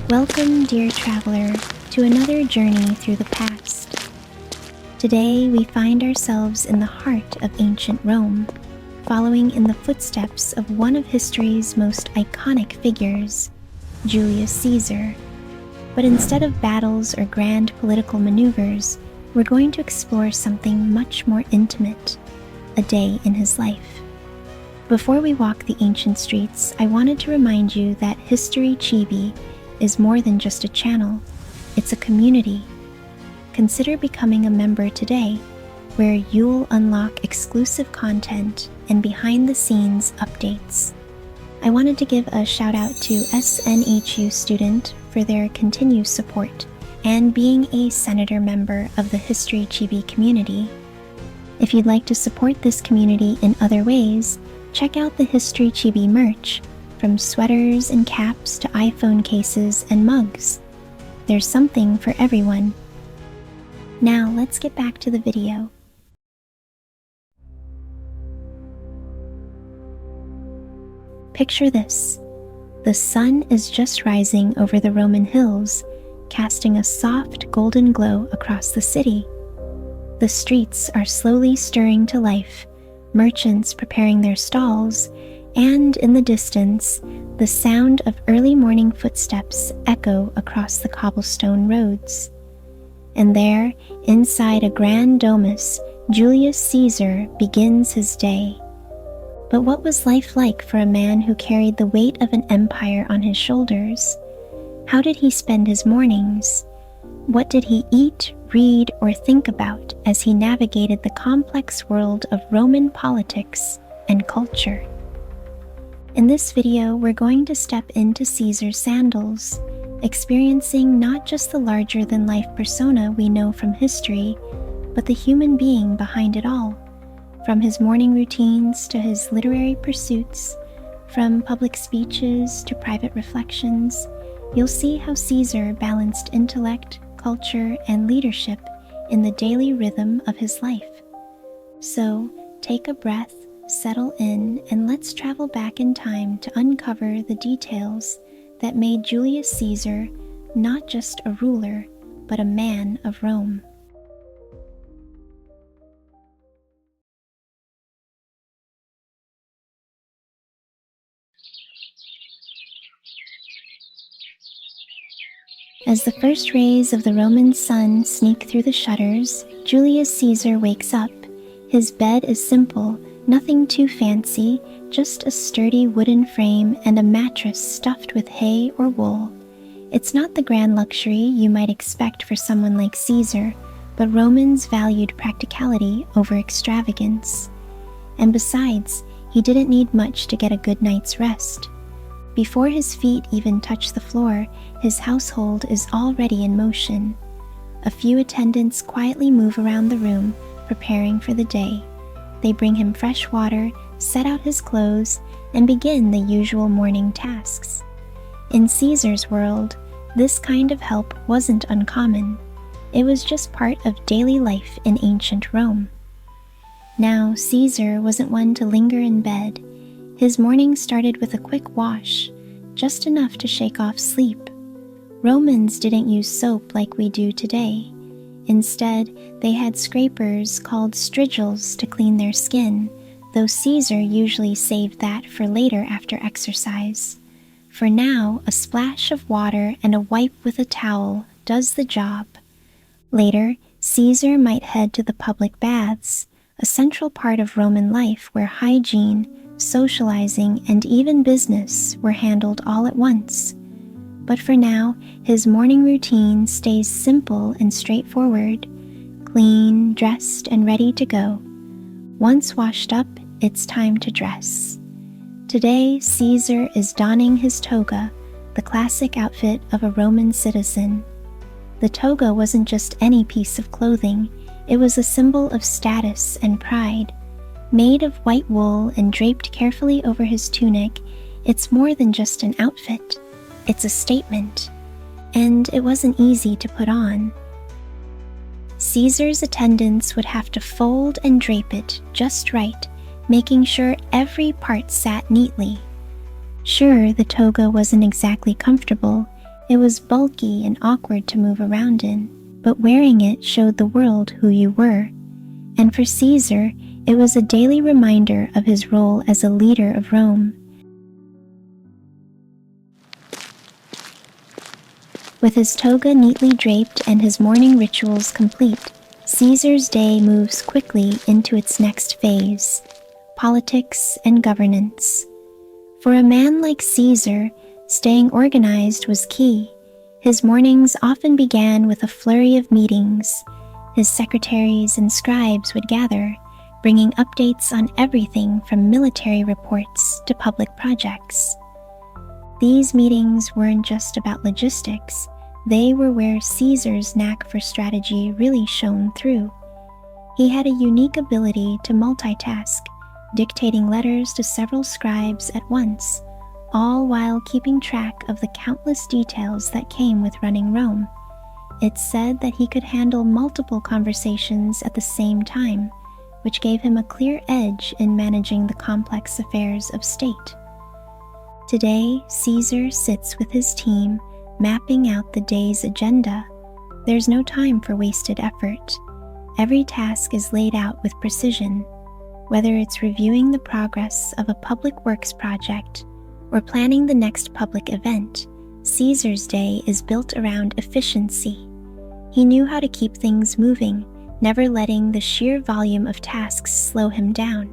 Welcome, dear traveler, to another journey through the past. Today, we find ourselves in the heart of ancient Rome, following in the footsteps of one of history's most iconic figures, Julius Caesar. But instead of battles or grand political maneuvers, we're going to explore something much more intimate, a day in his life. Before we walk the ancient streets, I wanted to remind you that History Chibi is more than just a channel, it's a community. Consider becoming a member today, where you'll unlock exclusive content and behind-the-scenes updates. I wanted to give a shout-out to SNHU student for their continued support and being a Senator member of the History Chibi community. If you'd like to support this community in other ways, check out the History Chibi merch, from sweaters and caps to iPhone cases and mugs. There's something for everyone. Now let's get back to the video. Picture this. The sun is just rising over the Roman hills, casting a soft golden glow across the city. The streets are slowly stirring to life, merchants preparing their stalls, and in the distance, the sound of early morning footsteps echo across the cobblestone roads. And there, inside a grand domus, Julius Caesar begins his day. But what was life like for a man who carried the weight of an empire on his shoulders? How did he spend his mornings? What did he eat, read, or think about as he navigated the complex world of Roman politics and culture? In this video, we're going to step into Caesar's sandals, experiencing not just the larger-than-life persona we know from history, but the human being behind it all. From his morning routines to his literary pursuits, from public speeches to private reflections, you'll see how Caesar balanced intellect, culture, and leadership in the daily rhythm of his life. So, take a breath, settle in, and let's travel back in time to uncover the details that made Julius Caesar not just a ruler, but a man of Rome. As the first rays of the Roman sun sneak through the shutters, Julius Caesar wakes up. His bed is simple, nothing too fancy, just a sturdy wooden frame and a mattress stuffed with hay or wool. It's not the grand luxury you might expect for someone like Caesar, but Romans valued practicality over extravagance. And besides, he didn't need much to get a good night's rest. Before his feet even touch the floor, his household is already in motion. A few attendants quietly move around the room, preparing for the day. They bring him fresh water, set out his clothes, and begin the usual morning tasks. In Caesar's world, this kind of help wasn't uncommon. It was just part of daily life in ancient Rome. Now, Caesar wasn't one to linger in bed. His morning started with a quick wash, just enough to shake off sleep. Romans didn't use soap like we do today. Instead, they had scrapers called strigils to clean their skin, though Caesar usually saved that for later after exercise. For now, a splash of water and a wipe with a towel does the job. Later, Caesar might head to the public baths, a central part of Roman life where hygiene, socializing, and even business were handled all at once. But for now, his morning routine stays simple and straightforward, clean, dressed, and ready to go. Once washed up, it's time to dress. Today, Caesar is donning his toga, the classic outfit of a Roman citizen. The toga wasn't just any piece of clothing, it was a symbol of status and pride. Made of white wool and draped carefully over his tunic, it's more than just an outfit. It's a statement, and it wasn't easy to put on. Caesar's attendants would have to fold and drape it just right, making sure every part sat neatly. Sure, the toga wasn't exactly comfortable. It was bulky and awkward to move around in, but wearing it showed the world who you were. And for Caesar, it was a daily reminder of his role as a leader of Rome. With his toga neatly draped and his morning rituals complete, Caesar's day moves quickly into its next phase: politics and governance. For a man like Caesar, staying organized was key. His mornings often began with a flurry of meetings. His secretaries and scribes would gather, bringing updates on everything from military reports to public projects. These meetings weren't just about logistics, they were where Caesar's knack for strategy really shone through. He had a unique ability to multitask, dictating letters to several scribes at once, all while keeping track of the countless details that came with running Rome. It's said that he could handle multiple conversations at the same time, which gave him a clear edge in managing the complex affairs of state. Today, Caesar sits with his team, mapping out the day's agenda. There's no time for wasted effort. Every task is laid out with precision, whether it's reviewing the progress of a public works project or planning the next public event. Caesar's day is built around efficiency. He knew how to keep things moving, never letting the sheer volume of tasks slow him down.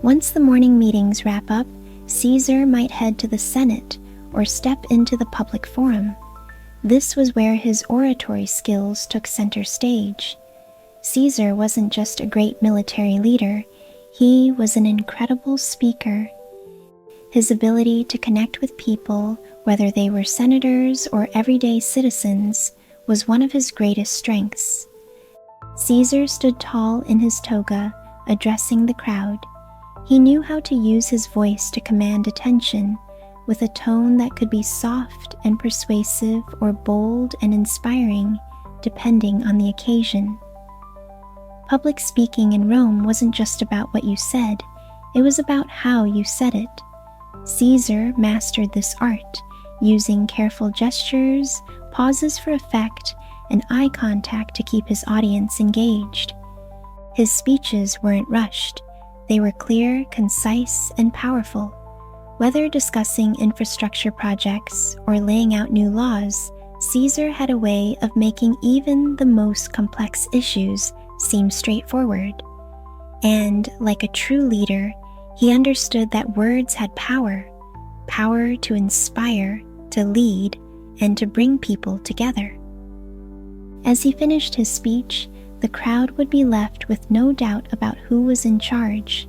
Once the morning meetings wrap up, Caesar might head to the Senate or step into the public forum. This was where his oratory skills took center stage. Caesar wasn't just a great military leader, he was an incredible speaker. His ability to connect with people, whether they were senators or everyday citizens, was one of his greatest strengths. Caesar stood tall in his toga, addressing the crowd. He knew how to use his voice to command attention, with a tone that could be soft and persuasive or bold and inspiring, depending on the occasion. Public speaking in Rome wasn't just about what you said, it was about how you said it. Caesar mastered this art, using careful gestures, pauses for effect, and eye contact to keep his audience engaged. His speeches weren't rushed. They were clear, concise, and powerful. Whether discussing infrastructure projects or laying out new laws, Caesar had a way of making even the most complex issues seem straightforward. And, like a true leader, he understood that words had power to inspire, to lead, and to bring people together. As he finished his speech, the crowd would be left with no doubt about who was in charge.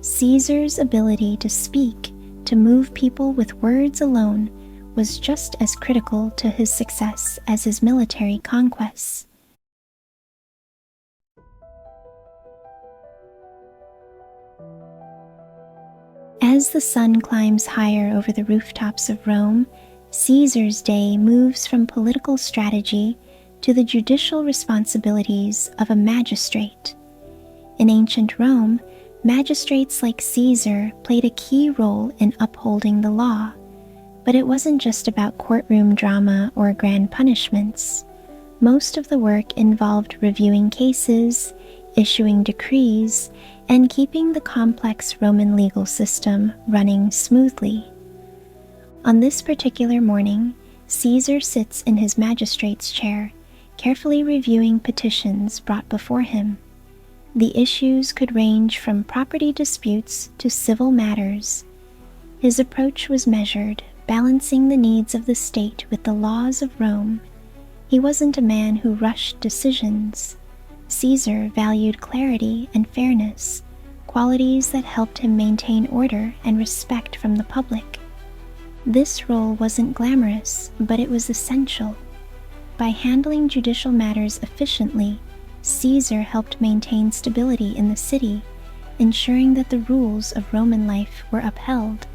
Caesar's ability to speak, to move people with words alone, was just as critical to his success as his military conquests. As the sun climbs higher over the rooftops of Rome, Caesar's day moves from political strategy to the judicial responsibilities of a magistrate. In ancient Rome, magistrates like Caesar played a key role in upholding the law, but it wasn't just about courtroom drama or grand punishments. Most of the work involved reviewing cases, issuing decrees, and keeping the complex Roman legal system running smoothly. On this particular morning, Caesar sits in his magistrate's chair, carefully reviewing petitions brought before him. The issues could range from property disputes to civil matters. His approach was measured, balancing the needs of the state with the laws of Rome. He wasn't a man who rushed decisions. Caesar valued clarity and fairness, qualities that helped him maintain order and respect from the public. This role wasn't glamorous, but it was essential. By handling judicial matters efficiently, Caesar helped maintain stability in the city, ensuring that the rules of Roman life were upheld.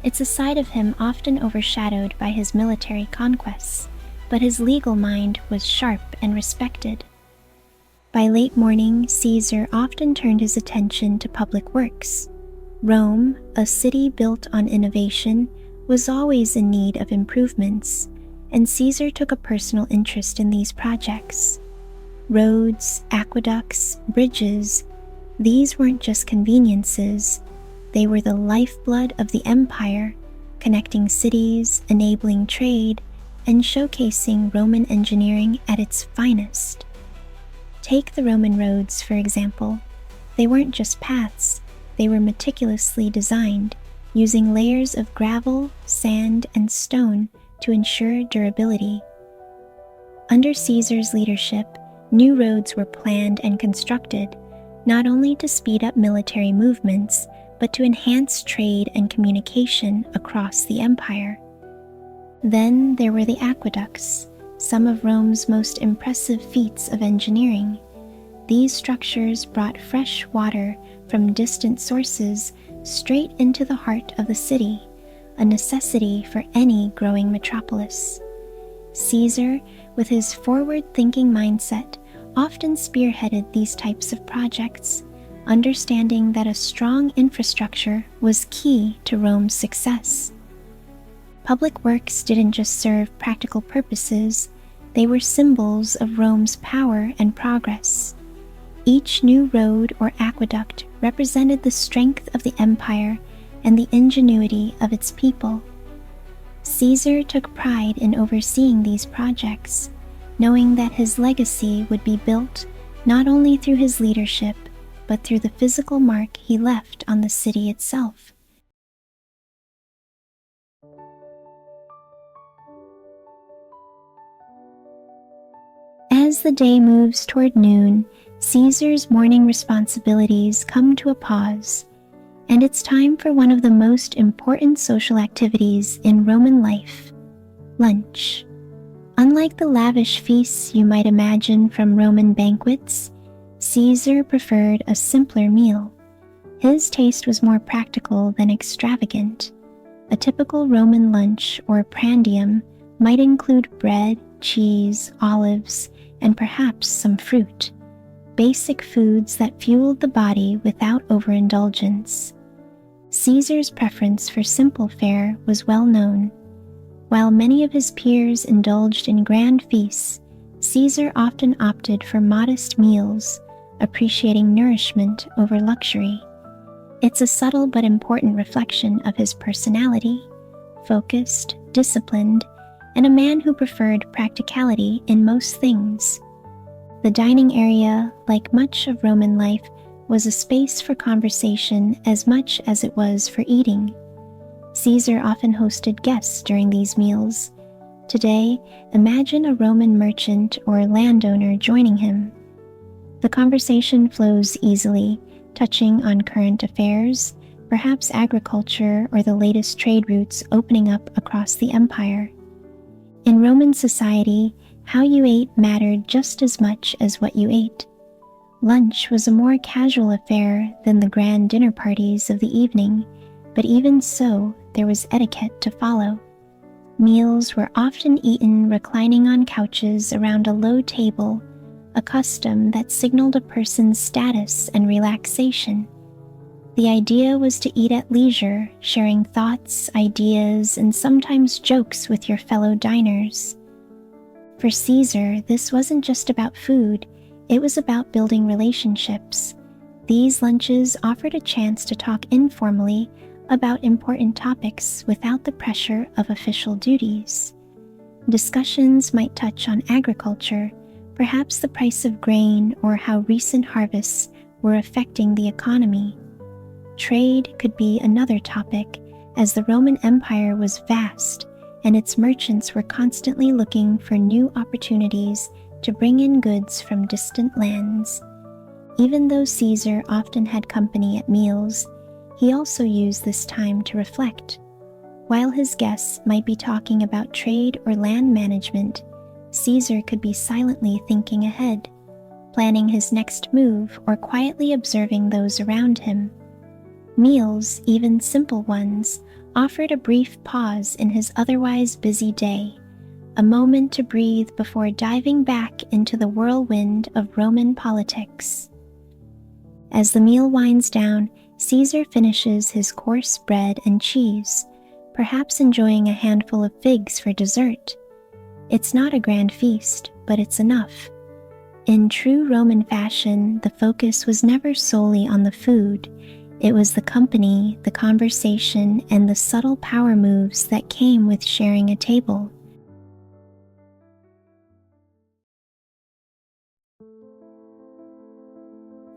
It's a side of him often overshadowed by his military conquests, but his legal mind was sharp and respected. By late morning, Caesar often turned his attention to public works. Rome, a city built on innovation, was always in need of improvements, and Caesar took a personal interest in these projects. Roads, aqueducts, bridges, these weren't just conveniences, they were the lifeblood of the empire, connecting cities, enabling trade, and showcasing Roman engineering at its finest. Take the Roman roads, for example. They weren't just paths, they were meticulously designed, using layers of gravel, sand, and stone to ensure durability. Under Caesar's leadership, new roads were planned and constructed, not only to speed up military movements, but to enhance trade and communication across the empire. Then there were the aqueducts, some of Rome's most impressive feats of engineering. These structures brought fresh water from distant sources straight into the heart of the city, a necessity for any growing metropolis. Caesar, with his forward-thinking mindset, often spearheaded these types of projects, understanding that a strong infrastructure was key to Rome's success. Public works didn't just serve practical purposes, they were symbols of Rome's power and progress. Each new road or aqueduct represented the strength of the empire and the ingenuity of its people. Caesar took pride in overseeing these projects, knowing that his legacy would be built not only through his leadership, but through the physical mark he left on the city itself. As the day moves toward noon, Caesar's morning responsibilities come to a pause, and it's time for one of the most important social activities in Roman life: lunch. Unlike the lavish feasts you might imagine from Roman banquets, Caesar preferred a simpler meal. His taste was more practical than extravagant. A typical Roman lunch or prandium might include bread, cheese, olives, and perhaps some fruit. Basic foods that fueled the body without overindulgence. Caesar's preference for simple fare was well known. While many of his peers indulged in grand feasts, Caesar often opted for modest meals, appreciating nourishment over luxury. It's a subtle but important reflection of his personality, focused, disciplined, and a man who preferred practicality in most things. The dining area, like much of Roman life, was a space for conversation as much as it was for eating. Caesar often hosted guests during these meals. Today, imagine a Roman merchant or landowner joining him. The conversation flows easily, touching on current affairs, perhaps agriculture or the latest trade routes opening up across the empire. In Roman society, how you ate mattered just as much as what you ate. Lunch was a more casual affair than the grand dinner parties of the evening, but even so, there was etiquette to follow. Meals were often eaten reclining on couches around a low table, a custom that signaled a person's status and relaxation. The idea was to eat at leisure, sharing thoughts, ideas, and sometimes jokes with your fellow diners. For Caesar, this wasn't just about food, it was about building relationships. These lunches offered a chance to talk informally about important topics without the pressure of official duties. Discussions might touch on agriculture, perhaps the price of grain or how recent harvests were affecting the economy. Trade could be another topic, as the Roman Empire was vast and its merchants were constantly looking for new opportunities to bring in goods from distant lands. Even though Caesar often had company at meals, he also used this time to reflect. While his guests might be talking about trade or land management, Caesar could be silently thinking ahead, planning his next move or quietly observing those around him. Meals, even simple ones, offered a brief pause in his otherwise busy day, a moment to breathe before diving back into the whirlwind of Roman politics. As the meal winds down, Caesar finishes his coarse bread and cheese, perhaps enjoying a handful of figs for dessert. It's not a grand feast, but it's enough. In true Roman fashion, the focus was never solely on the food. It was the company, the conversation, and the subtle power moves that came with sharing a table.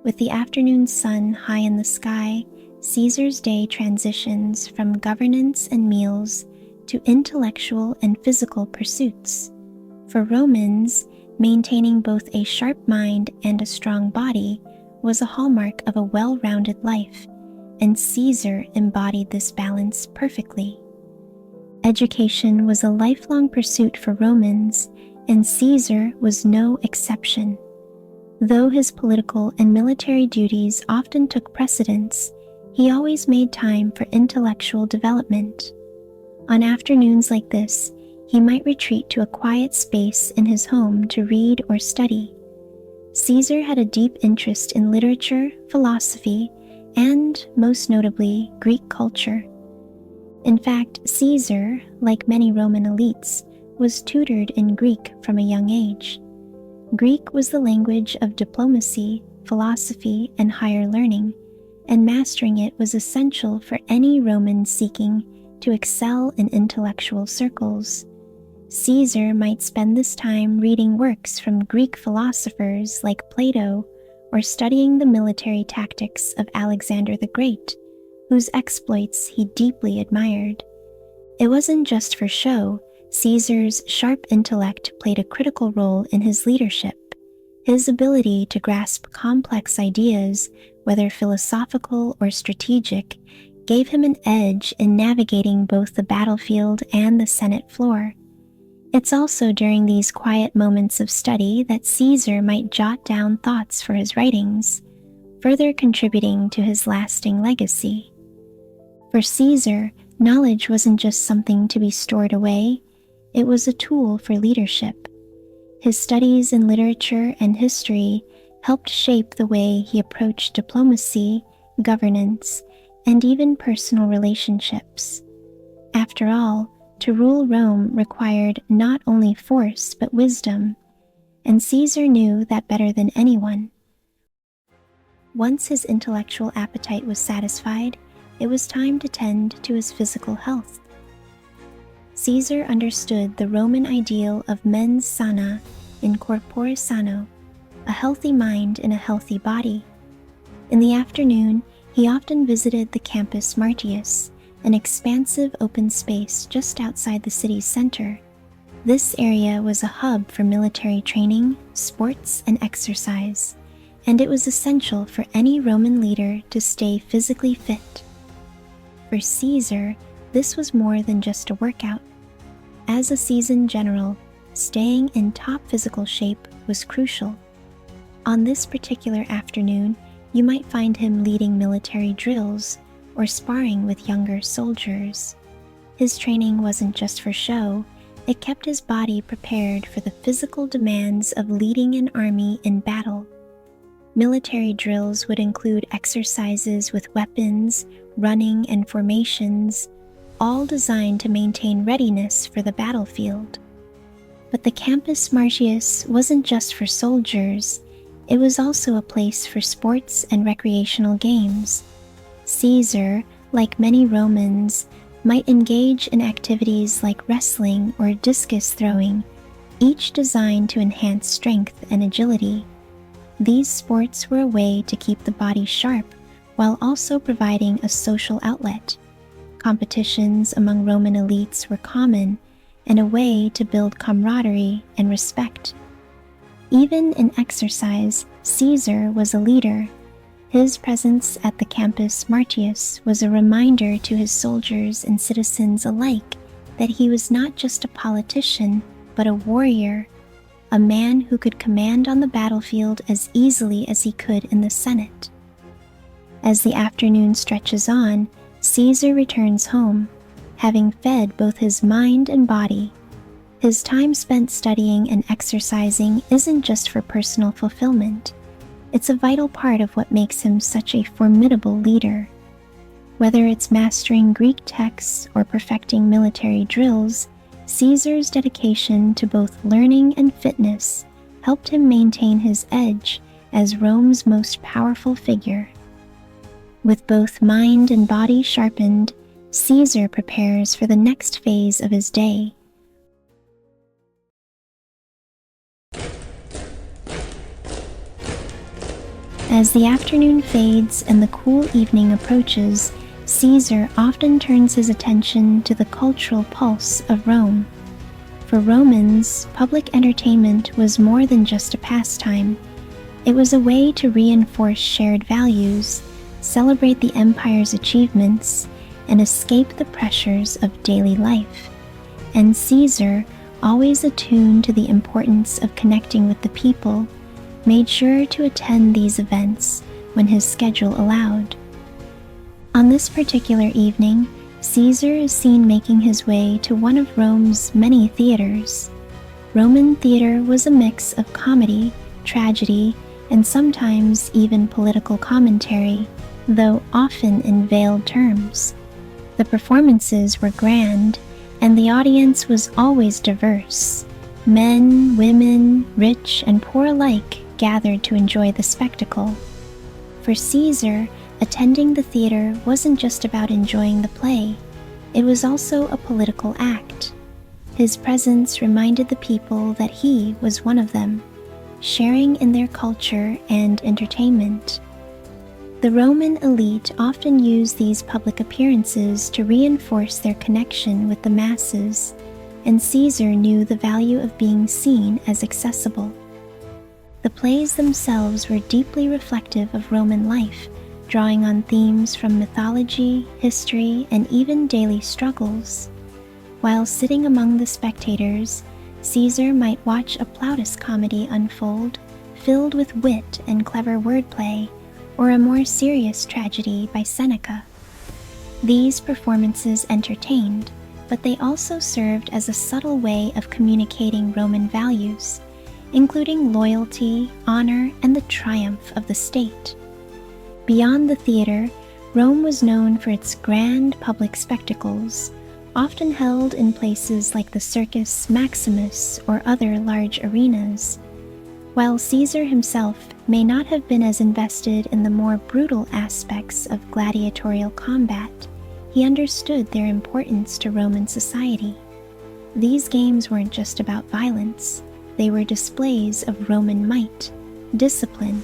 With the afternoon sun high in the sky, Caesar's day transitions from governance and meals to intellectual and physical pursuits. For Romans, maintaining both a sharp mind and a strong body was a hallmark of a well-rounded life, and Caesar embodied this balance perfectly. Education was a lifelong pursuit for Romans, and Caesar was no exception. Though his political and military duties often took precedence, he always made time for intellectual development. On afternoons like this, he might retreat to a quiet space in his home to read or study. Caesar had a deep interest in literature, philosophy, and, most notably, Greek culture. In fact, Caesar, like many Roman elites, was tutored in Greek from a young age. Greek was the language of diplomacy, philosophy, and higher learning, and mastering it was essential for any Roman seeking to excel in intellectual circles. Caesar might spend this time reading works from Greek philosophers like Plato or studying the military tactics of Alexander the Great, whose exploits he deeply admired. It wasn't just for show. Caesar's sharp intellect played a critical role in his leadership. His ability to grasp complex ideas, whether philosophical or strategic, gave him an edge in navigating both the battlefield and the Senate floor. It's also during these quiet moments of study that Caesar might jot down thoughts for his writings, further contributing to his lasting legacy. For Caesar, knowledge wasn't just something to be stored away, it was a tool for leadership. His studies in literature and history helped shape the way he approached diplomacy, governance, and even personal relationships. After all, to rule Rome required not only force but wisdom, and Caesar knew that better than anyone. Once his intellectual appetite was satisfied, it was time to tend to his physical health. Caesar understood the Roman ideal of mens sana in corpore sano, a healthy mind in a healthy body. In the afternoon, he often visited the Campus Martius, an expansive open space just outside the city's center. This area was a hub for military training, sports, and exercise, and it was essential for any Roman leader to stay physically fit. For Caesar, this was more than just a workout. As a seasoned general, staying in top physical shape was crucial. On this particular afternoon, you might find him leading military drills or sparring with younger soldiers. His training wasn't just for show, it kept his body prepared for the physical demands of leading an army in battle. Military drills would include exercises with weapons, running, and formations, all designed to maintain readiness for the battlefield. But the Campus Martius wasn't just for soldiers, it was also a place for sports and recreational games. Caesar, like many Romans, might engage in activities like wrestling or discus throwing, each designed to enhance strength and agility. These sports were a way to keep the body sharp while also providing a social outlet. Competitions among Roman elites were common and a way to build camaraderie and respect. Even in exercise, Caesar was a leader. His presence at the Campus Martius was a reminder to his soldiers and citizens alike that he was not just a politician, but a warrior, a man who could command on the battlefield as easily as he could in the Senate. As the afternoon stretches on, Caesar returns home, having fed both his mind and body. His time spent studying and exercising isn't just for personal fulfillment. It's a vital part of what makes him such a formidable leader. Whether it's mastering Greek texts or perfecting military drills, Caesar's dedication to both learning and fitness helped him maintain his edge as Rome's most powerful figure. With both mind and body sharpened, Caesar prepares for the next phase of his day. As the afternoon fades and the cool evening approaches, Caesar often turns his attention to the cultural pulse of Rome. For Romans, public entertainment was more than just a pastime. It was a way to reinforce shared values, celebrate the empire's achievements, and escape the pressures of daily life. And Caesar, always attuned to the importance of connecting with the people, made sure to attend these events when his schedule allowed. On this particular evening, Caesar is seen making his way to one of Rome's many theaters. Roman theater was a mix of comedy, tragedy, and sometimes even political commentary, though often in veiled terms. The performances were grand, and the audience was always diverse. Men, women, rich, and poor alike gathered to enjoy the spectacle. For Caesar, attending the theater wasn't just about enjoying the play, it was also a political act. His presence reminded the people that he was one of them, sharing in their culture and entertainment. The Roman elite often used these public appearances to reinforce their connection with the masses, and Caesar knew the value of being seen as accessible. The plays themselves were deeply reflective of Roman life, drawing on themes from mythology, history, and even daily struggles. While sitting among the spectators, Caesar might watch a Plautus comedy unfold, filled with wit and clever wordplay, or a more serious tragedy by Seneca. These performances entertained, but they also served as a subtle way of communicating Roman values, including loyalty, honor, and the triumph of the state. Beyond the theater, Rome was known for its grand public spectacles, often held in places like the Circus Maximus or other large arenas. While Caesar himself may not have been as invested in the more brutal aspects of gladiatorial combat, he understood their importance to Roman society. These games weren't just about violence, they were displays of Roman might, discipline,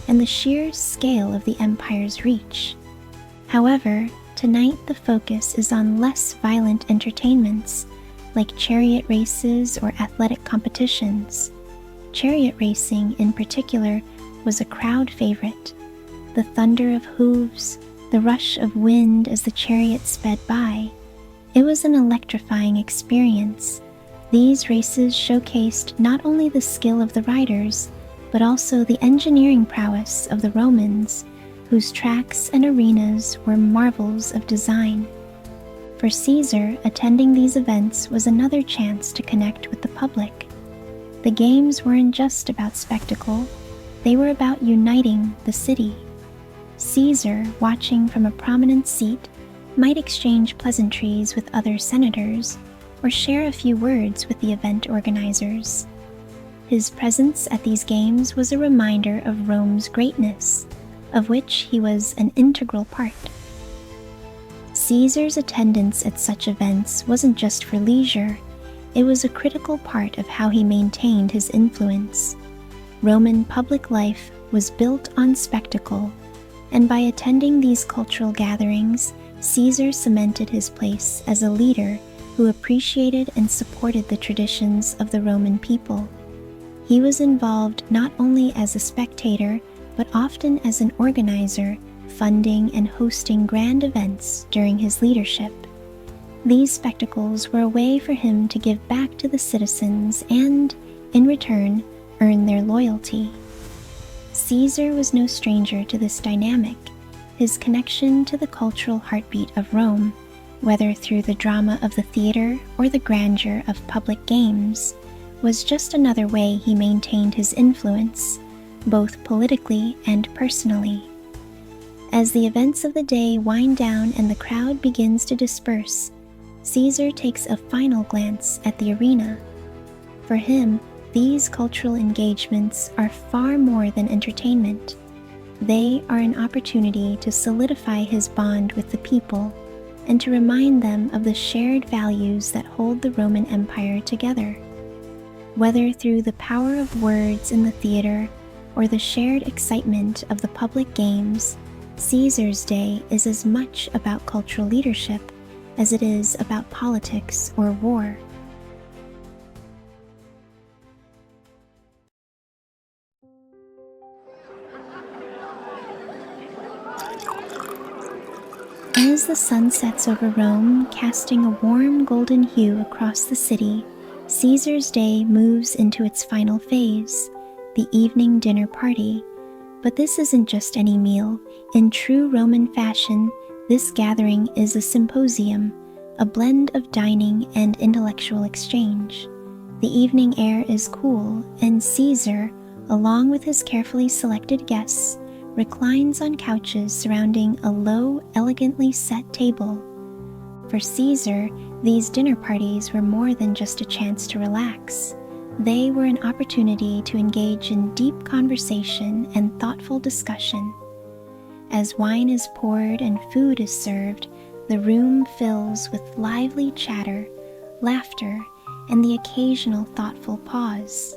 and the sheer scale of the empire's reach. However, tonight the focus is on less violent entertainments, like chariot races or athletic competitions. Chariot racing, in particular, was a crowd favorite. The thunder of hooves, the rush of wind as the chariot sped by. It was an electrifying experience. These races showcased not only the skill of the riders, but also the engineering prowess of the Romans, whose tracks and arenas were marvels of design. For Caesar, attending these events was another chance to connect with the public. The games weren't just about spectacle, they were about uniting the city. Caesar, watching from a prominent seat, might exchange pleasantries with other senators or share a few words with the event organizers. His presence at these games was a reminder of Rome's greatness, of which he was an integral part. Caesar's attendance at such events wasn't just for leisure, it was a critical part of how he maintained his influence. Roman public life was built on spectacle, and by attending these cultural gatherings, Caesar cemented his place as a leader who appreciated and supported the traditions of the Roman people. He was involved not only as a spectator, but often as an organizer, funding and hosting grand events during his leadership. These spectacles were a way for him to give back to the citizens and, in return, earn their loyalty. Caesar was no stranger to this dynamic. His connection to the cultural heartbeat of Rome, whether through the drama of the theater or the grandeur of public games, was just another way he maintained his influence, both politically and personally. As the events of the day wind down and the crowd begins to disperse, Caesar takes a final glance at the arena. For him, these cultural engagements are far more than entertainment. They are an opportunity to solidify his bond with the people and to remind them of the shared values that hold the Roman Empire together. Whether through the power of words in the theater or the shared excitement of the public games, Caesar's day is as much about cultural leadership as it is about politics or war. As the sun sets over Rome, casting a warm golden hue across the city, Caesar's day moves into its final phase, the evening dinner party. But this isn't just any meal. In true Roman fashion, this gathering is a symposium, a blend of dining and intellectual exchange. The evening air is cool, and Caesar, along with his carefully selected guests, reclines on couches surrounding a low, elegantly set table. For Caesar, these dinner parties were more than just a chance to relax. They were an opportunity to engage in deep conversation and thoughtful discussion. As wine is poured and food is served, the room fills with lively chatter, laughter, and the occasional thoughtful pause.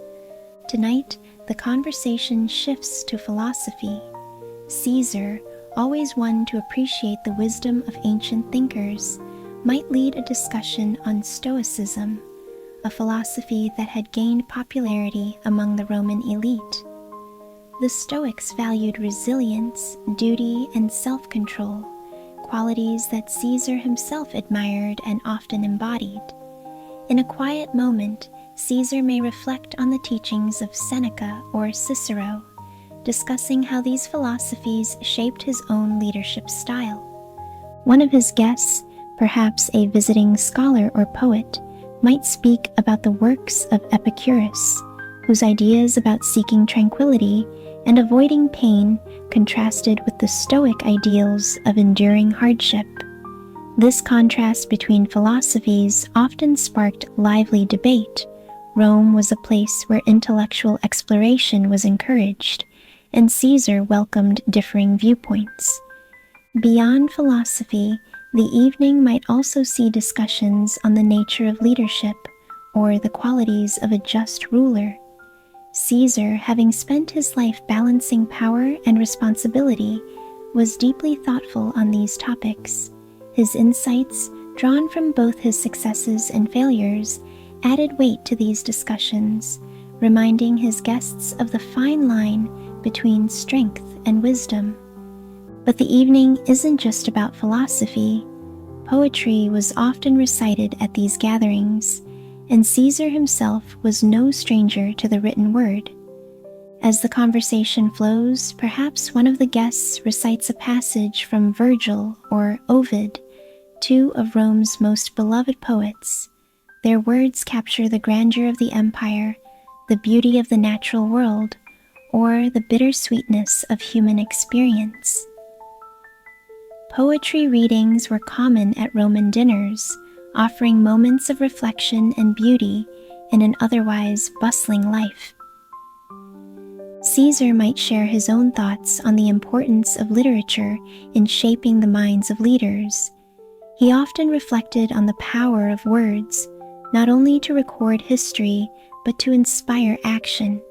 Tonight, the conversation shifts to philosophy. Caesar, always one to appreciate the wisdom of ancient thinkers, might lead a discussion on Stoicism, a philosophy that had gained popularity among the Roman elite. The Stoics valued resilience, duty, and self-control, qualities that Caesar himself admired and often embodied. In a quiet moment, Caesar may reflect on the teachings of Seneca or Cicero, discussing how these philosophies shaped his own leadership style. One of his guests, perhaps a visiting scholar or poet, might speak about the works of Epicurus, whose ideas about seeking tranquility and avoiding pain contrasted with the Stoic ideals of enduring hardship. This contrast between philosophies often sparked lively debate. Rome was a place where intellectual exploration was encouraged, and Caesar welcomed differing viewpoints. Beyond philosophy, the evening might also see discussions on the nature of leadership or the qualities of a just ruler. Caesar, having spent his life balancing power and responsibility, was deeply thoughtful on these topics. His insights, drawn from both his successes and failures, added weight to these discussions, reminding his guests of the fine line between strength and wisdom. But the evening isn't just about philosophy. Poetry was often recited at these gatherings, and Caesar himself was no stranger to the written word. As the conversation flows, perhaps one of the guests recites a passage from Virgil or Ovid, two of Rome's most beloved poets. Their words capture the grandeur of the empire, the beauty of the natural world, or the bittersweetness of human experience. Poetry readings were common at Roman dinners, offering moments of reflection and beauty in an otherwise bustling life. Caesar might share his own thoughts on the importance of literature in shaping the minds of leaders. He often reflected on the power of words, not only to record history, but to inspire action.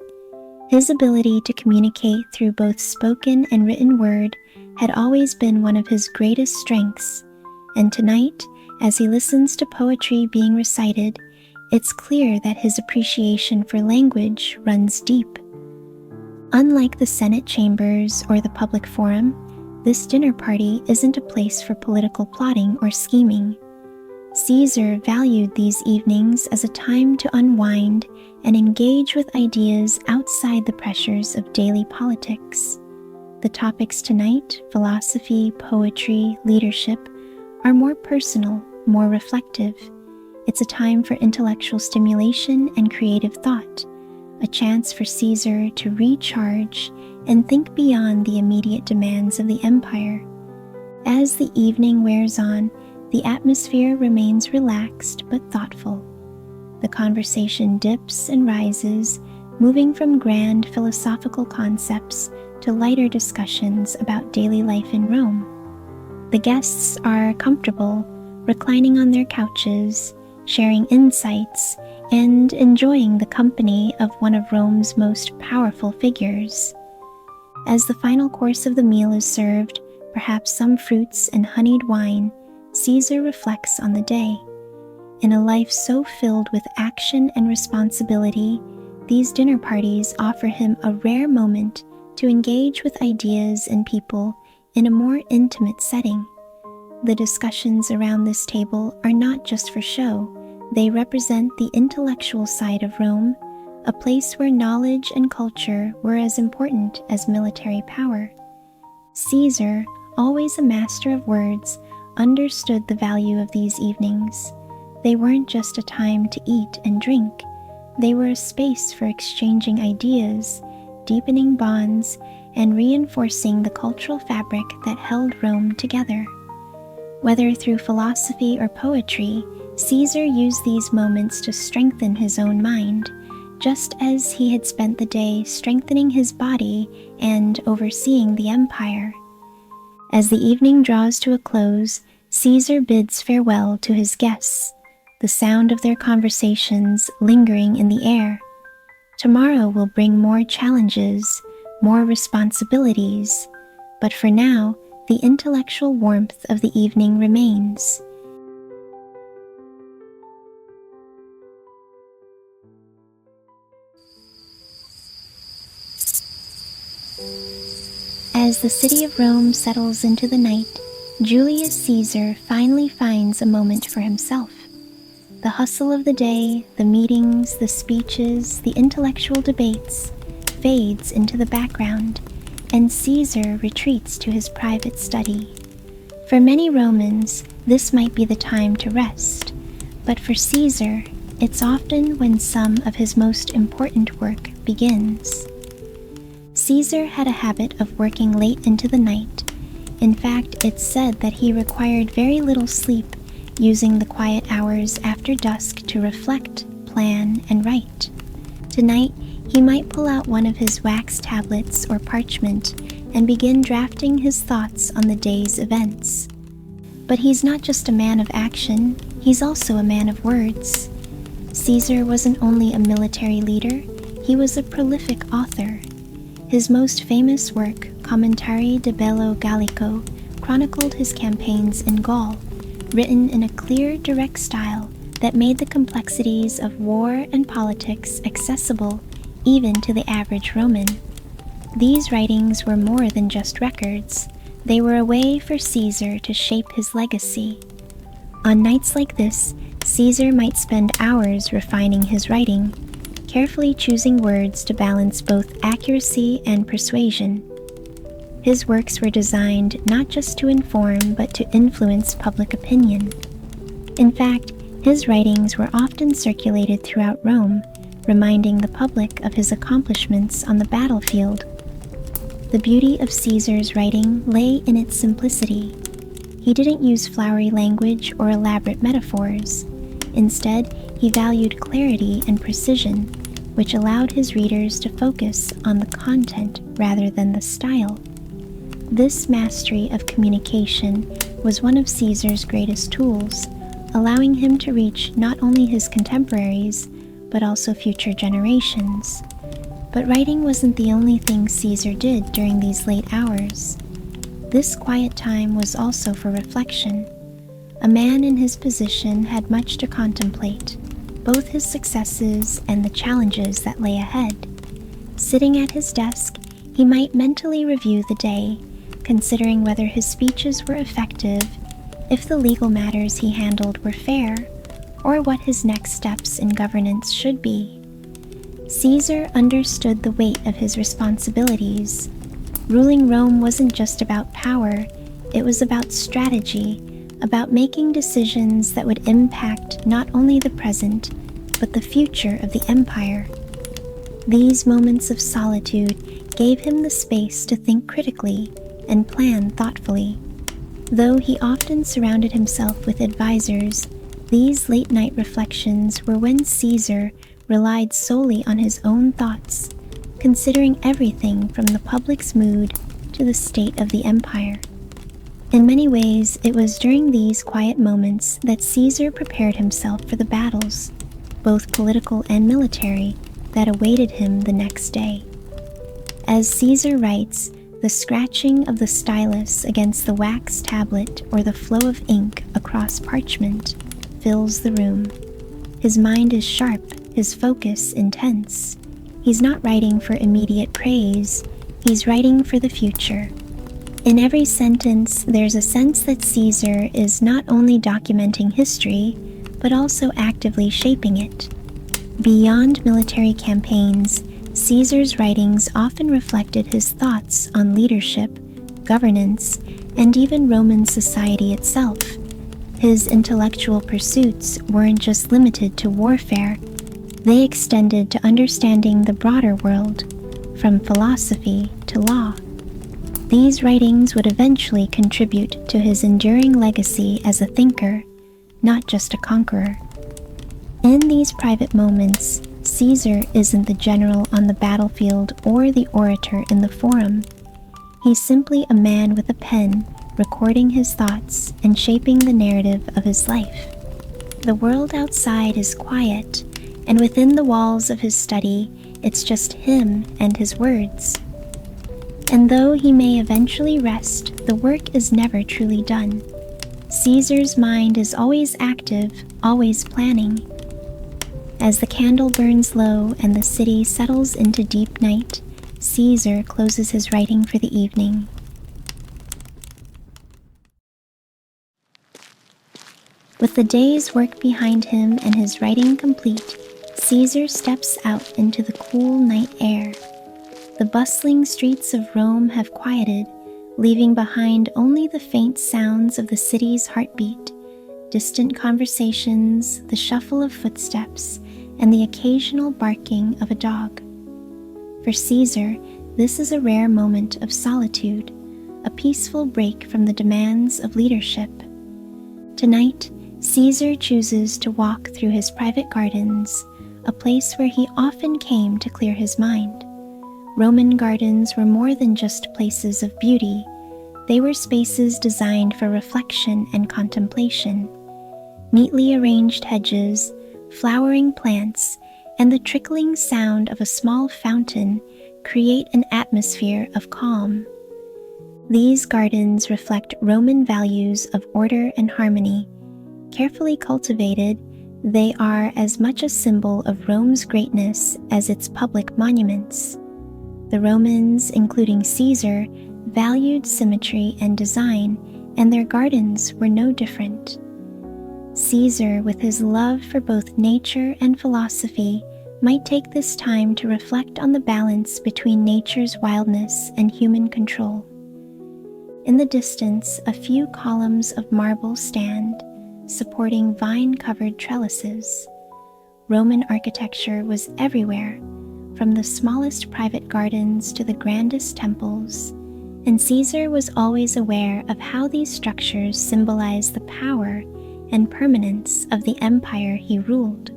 His ability to communicate through both spoken and written word had always been one of his greatest strengths, and tonight, as he listens to poetry being recited, it's clear that his appreciation for language runs deep. Unlike the Senate chambers or the public forum, this dinner party isn't a place for political plotting or scheming. Caesar valued these evenings as a time to unwind and engage with ideas outside the pressures of daily politics. The topics tonight, philosophy, poetry, leadership, are more personal, more reflective. It's a time for intellectual stimulation and creative thought, a chance for Caesar to recharge and think beyond the immediate demands of the empire. As the evening wears on, the atmosphere remains relaxed but thoughtful. The conversation dips and rises, moving from grand philosophical concepts to lighter discussions about daily life in Rome. The guests are comfortable, reclining on their couches, sharing insights, and enjoying the company of one of Rome's most powerful figures. As the final course of the meal is served, perhaps some fruits and honeyed wine, Caesar reflects on the day. In a life so filled with action and responsibility, these dinner parties offer him a rare moment to engage with ideas and people in a more intimate setting. The discussions around this table are not just for show, they represent the intellectual side of Rome, a place where knowledge and culture were as important as military power. Caesar, always a master of words, understood the value of these evenings. They weren't just a time to eat and drink, they were a space for exchanging ideas, deepening bonds, and reinforcing the cultural fabric that held Rome together. Whether through philosophy or poetry, Caesar used these moments to strengthen his own mind, just as he had spent the day strengthening his body and overseeing the empire. As the evening draws to a close, Caesar bids farewell to his guests, the sound of their conversations lingering in the air. Tomorrow will bring more challenges, more responsibilities, but for now, the intellectual warmth of the evening remains. As the city of Rome settles into the night, Julius Caesar finally finds a moment for himself. The hustle of the day, the meetings, the speeches, the intellectual debates fades into the background, and Caesar retreats to his private study. For many Romans, this might be the time to rest, but for Caesar, it's often when some of his most important work begins. Caesar had a habit of working late into the night. In fact, it's said that he required very little sleep, using the quiet hours after dusk to reflect, plan, and write. Tonight, he might pull out one of his wax tablets or parchment and begin drafting his thoughts on the day's events. But he's not just a man of action, he's also a man of words. Caesar wasn't only a military leader, he was a prolific author. His most famous work, Commentari de Bello Gallico, chronicled his campaigns in Gaul, written in a clear, direct style that made the complexities of war and politics accessible even to the average Roman. These writings were more than just records. They were a way for Caesar to shape his legacy. On nights like this, Caesar might spend hours refining his writing, carefully choosing words to balance both accuracy and persuasion. His works were designed not just to inform, but to influence public opinion. In fact, his writings were often circulated throughout Rome, reminding the public of his accomplishments on the battlefield. The beauty of Caesar's writing lay in its simplicity. He didn't use flowery language or elaborate metaphors. Instead, he valued clarity and precision, which allowed his readers to focus on the content rather than the style. This mastery of communication was one of Caesar's greatest tools, allowing him to reach not only his contemporaries, but also future generations. But writing wasn't the only thing Caesar did during these late hours. This quiet time was also for reflection. A man in his position had much to contemplate, both his successes and the challenges that lay ahead. Sitting at his desk, he might mentally review the day, considering whether his speeches were effective, if the legal matters he handled were fair, or what his next steps in governance should be. Caesar understood the weight of his responsibilities. Ruling Rome wasn't just about power, it was about strategy, about making decisions that would impact not only the present, but the future of the empire. These moments of solitude gave him the space to think critically and plan thoughtfully. Though he often surrounded himself with advisors, these late-night reflections were when Caesar relied solely on his own thoughts, considering everything from the public's mood to the state of the empire. In many ways, it was during these quiet moments that Caesar prepared himself for the battles, both political and military, that awaited him the next day. As Caesar writes, the scratching of the stylus against the wax tablet or the flow of ink across parchment fills the room. His mind is sharp, his focus intense. He's not writing for immediate praise, he's writing for the future. In every sentence, there's a sense that Caesar is not only documenting history, but also actively shaping it. Beyond military campaigns, Caesar's writings often reflected his thoughts on leadership, governance, and even Roman society itself. His intellectual pursuits weren't just limited to warfare, they extended to understanding the broader world, from philosophy to law. These writings would eventually contribute to his enduring legacy as a thinker, not just a conqueror. In these private moments, Caesar isn't the general on the battlefield or the orator in the forum. He's simply a man with a pen, recording his thoughts and shaping the narrative of his life. The world outside is quiet, and within the walls of his study, it's just him and his words. And though he may eventually rest, the work is never truly done. Caesar's mind is always active, always planning. As the candle burns low and the city settles into deep night, Caesar closes his writing for the evening. With the day's work behind him and his writing complete, Caesar steps out into the cool night air. The bustling streets of Rome have quieted, leaving behind only the faint sounds of the city's heartbeat, distant conversations, the shuffle of footsteps, and the occasional barking of a dog. For Caesar, this is a rare moment of solitude, a peaceful break from the demands of leadership. Tonight, Caesar chooses to walk through his private gardens, a place where he often came to clear his mind. Roman gardens were more than just places of beauty. They were spaces designed for reflection and contemplation. Neatly arranged hedges, flowering plants, and the trickling sound of a small fountain create an atmosphere of calm. These gardens reflect Roman values of order and harmony. Carefully cultivated, they are as much a symbol of Rome's greatness as its public monuments. The Romans, including Caesar, valued symmetry and design, and their gardens were no different. Caesar, with his love for both nature and philosophy, might take this time to reflect on the balance between nature's wildness and human control. In the distance, a few columns of marble stand, supporting vine-covered trellises. Roman architecture was everywhere, from the smallest private gardens to the grandest temples, and Caesar was always aware of how these structures symbolized the power and permanence of the empire he ruled.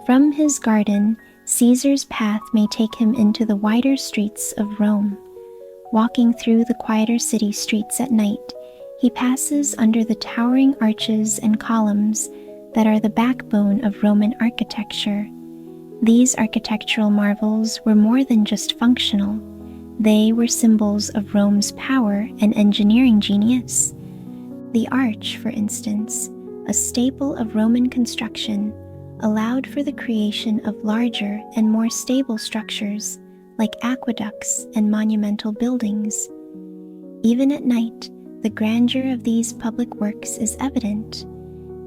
From his garden, Caesar's path may take him into the wider streets of Rome. Walking through the quieter city streets at night, he passes under the towering arches and columns that are the backbone of Roman architecture. These architectural marvels were more than just functional. They were symbols of Rome's power and engineering genius. The arch, for instance, a staple of Roman construction, allowed for the creation of larger and more stable structures like aqueducts and monumental buildings. Even at night, the grandeur of these public works is evident.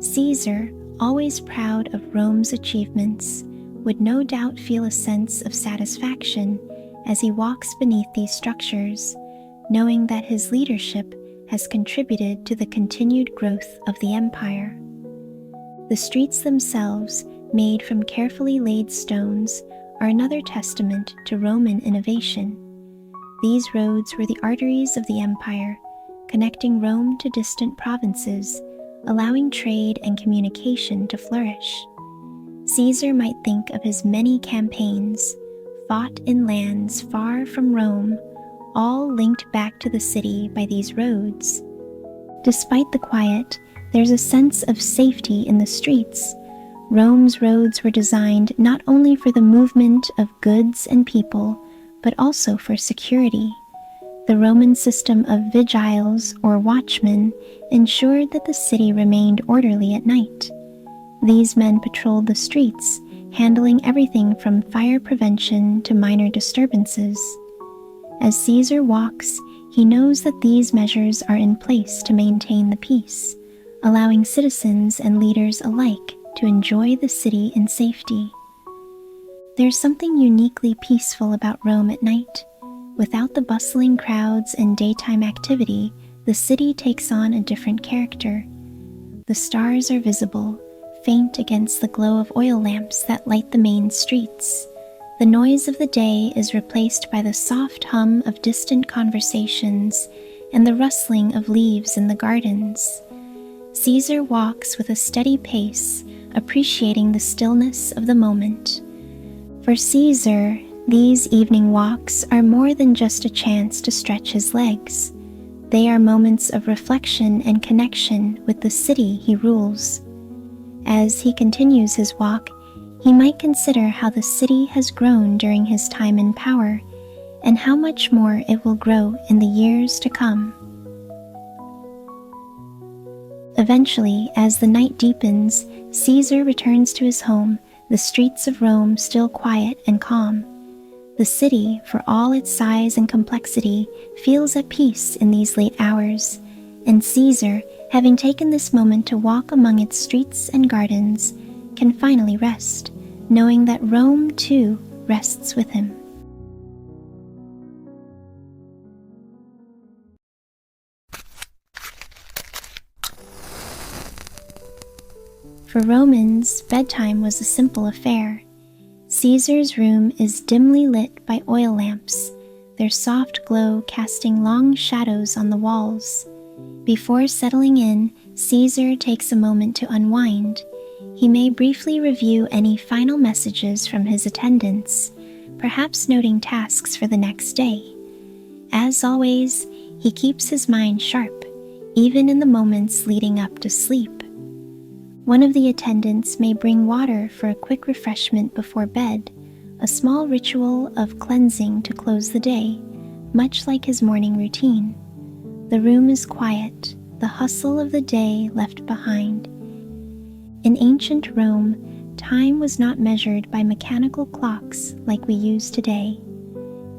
Caesar, always proud of Rome's achievements, would no doubt feel a sense of satisfaction as he walks beneath these structures, knowing that his leadership has contributed to the continued growth of the empire. The streets themselves, made from carefully laid stones, are another testament to Roman innovation. These roads were the arteries of the empire, connecting Rome to distant provinces, allowing trade and communication to flourish. Caesar might think of his many campaigns, fought in lands far from Rome, all linked back to the city by these roads. Despite the quiet, there's a sense of safety in the streets. Rome's roads were designed not only for the movement of goods and people, but also for security. The Roman system of vigiles, or watchmen, ensured that the city remained orderly at night. These men patrolled the streets, handling everything from fire prevention to minor disturbances. As Caesar walks, he knows that these measures are in place to maintain the peace, allowing citizens and leaders alike to enjoy the city in safety. There's something uniquely peaceful about Rome at night. Without the bustling crowds and daytime activity, the city takes on a different character. The stars are visible, faint against the glow of oil lamps that light the main streets. The noise of the day is replaced by the soft hum of distant conversations and the rustling of leaves in the gardens. Caesar walks with a steady pace, appreciating the stillness of the moment. For Caesar, these evening walks are more than just a chance to stretch his legs. They are moments of reflection and connection with the city he rules. As he continues his walk, he might consider how the city has grown during his time in power, and how much more it will grow in the years to come. Eventually, as the night deepens, Caesar returns to his home, the streets of Rome still quiet and calm. The city, for all its size and complexity, feels at peace in these late hours, and Caesar, having taken this moment to walk among its streets and gardens, can finally rest, knowing that Rome, too, rests with him. For Romans, bedtime was a simple affair. Caesar's room is dimly lit by oil lamps, their soft glow casting long shadows on the walls. Before settling in, Caesar takes a moment to unwind. He may briefly review any final messages from his attendants, perhaps noting tasks for the next day. As always, he keeps his mind sharp, even in the moments leading up to sleep. One of the attendants may bring water for a quick refreshment before bed, a small ritual of cleansing to close the day, much like his morning routine. The room is quiet, the hustle of the day left behind. In ancient Rome, time was not measured by mechanical clocks like we use today.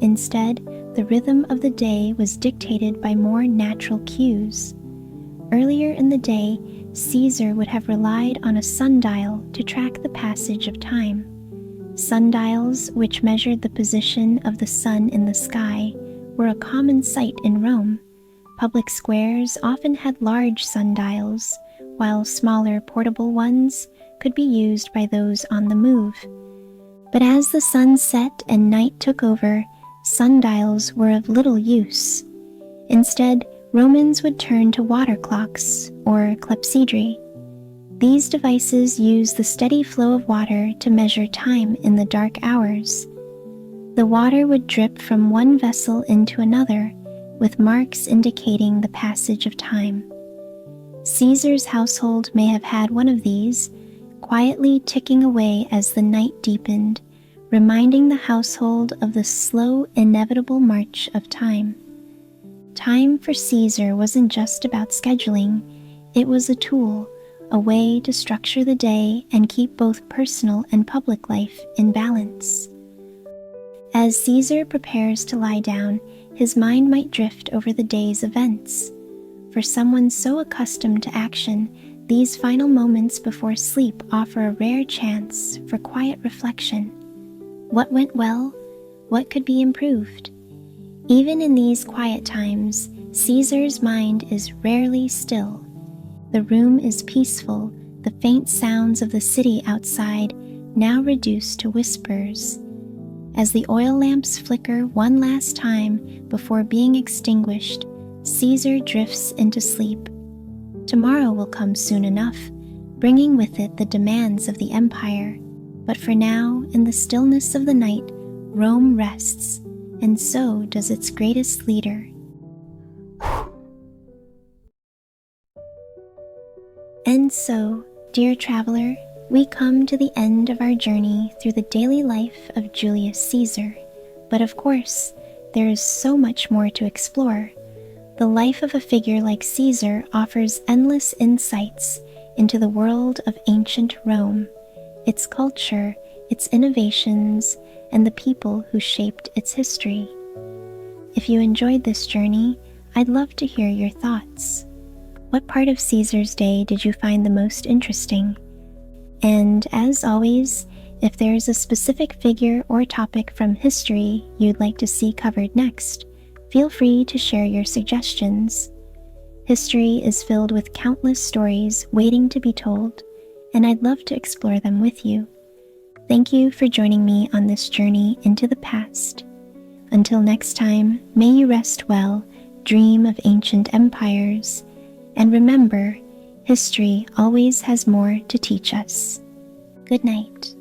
Instead, the rhythm of the day was dictated by more natural cues. Earlier in the day, Caesar would have relied on a sundial to track the passage of time. Sundials, which measured the position of the sun in the sky, were a common sight in Rome. Public squares often had large sundials, while smaller portable ones could be used by those on the move. But as the sun set and night took over, sundials were of little use. Instead, Romans would turn to water clocks, or clepsydri. These devices use the steady flow of water to measure time in the dark hours. The water would drip from one vessel into another, with marks indicating the passage of time. Caesar's household may have had one of these, quietly ticking away as the night deepened, reminding the household of the slow, inevitable march of time. Time for Caesar wasn't just about scheduling, it was a tool, a way to structure the day and keep both personal and public life in balance. As Caesar prepares to lie down, his mind might drift over the day's events. For someone so accustomed to action, these final moments before sleep offer a rare chance for quiet reflection. What went well? What could be improved? Even in these quiet times, Caesar's mind is rarely still. The room is peaceful, the faint sounds of the city outside now reduced to whispers. As the oil lamps flicker one last time before being extinguished, Caesar drifts into sleep. Tomorrow will come soon enough, bringing with it the demands of the empire. But for now, in the stillness of the night, Rome rests, and so does its greatest leader. And so, dear traveler, we come to the end of our journey through the daily life of Julius Caesar. But of course, there is so much more to explore. The life of a figure like Caesar offers endless insights into the world of ancient Rome, its culture, its innovations, and the people who shaped its history. If you enjoyed this journey, I'd love to hear your thoughts. What part of Caesar's day did you find the most interesting? And as always, if there's a specific figure or topic from history you'd like to see covered next, feel free to share your suggestions. History is filled with countless stories waiting to be told, and I'd love to explore them with you. Thank you for joining me on this journey into the past. Until next time, may you rest well, dream of ancient empires, and remember, history always has more to teach us. Good night.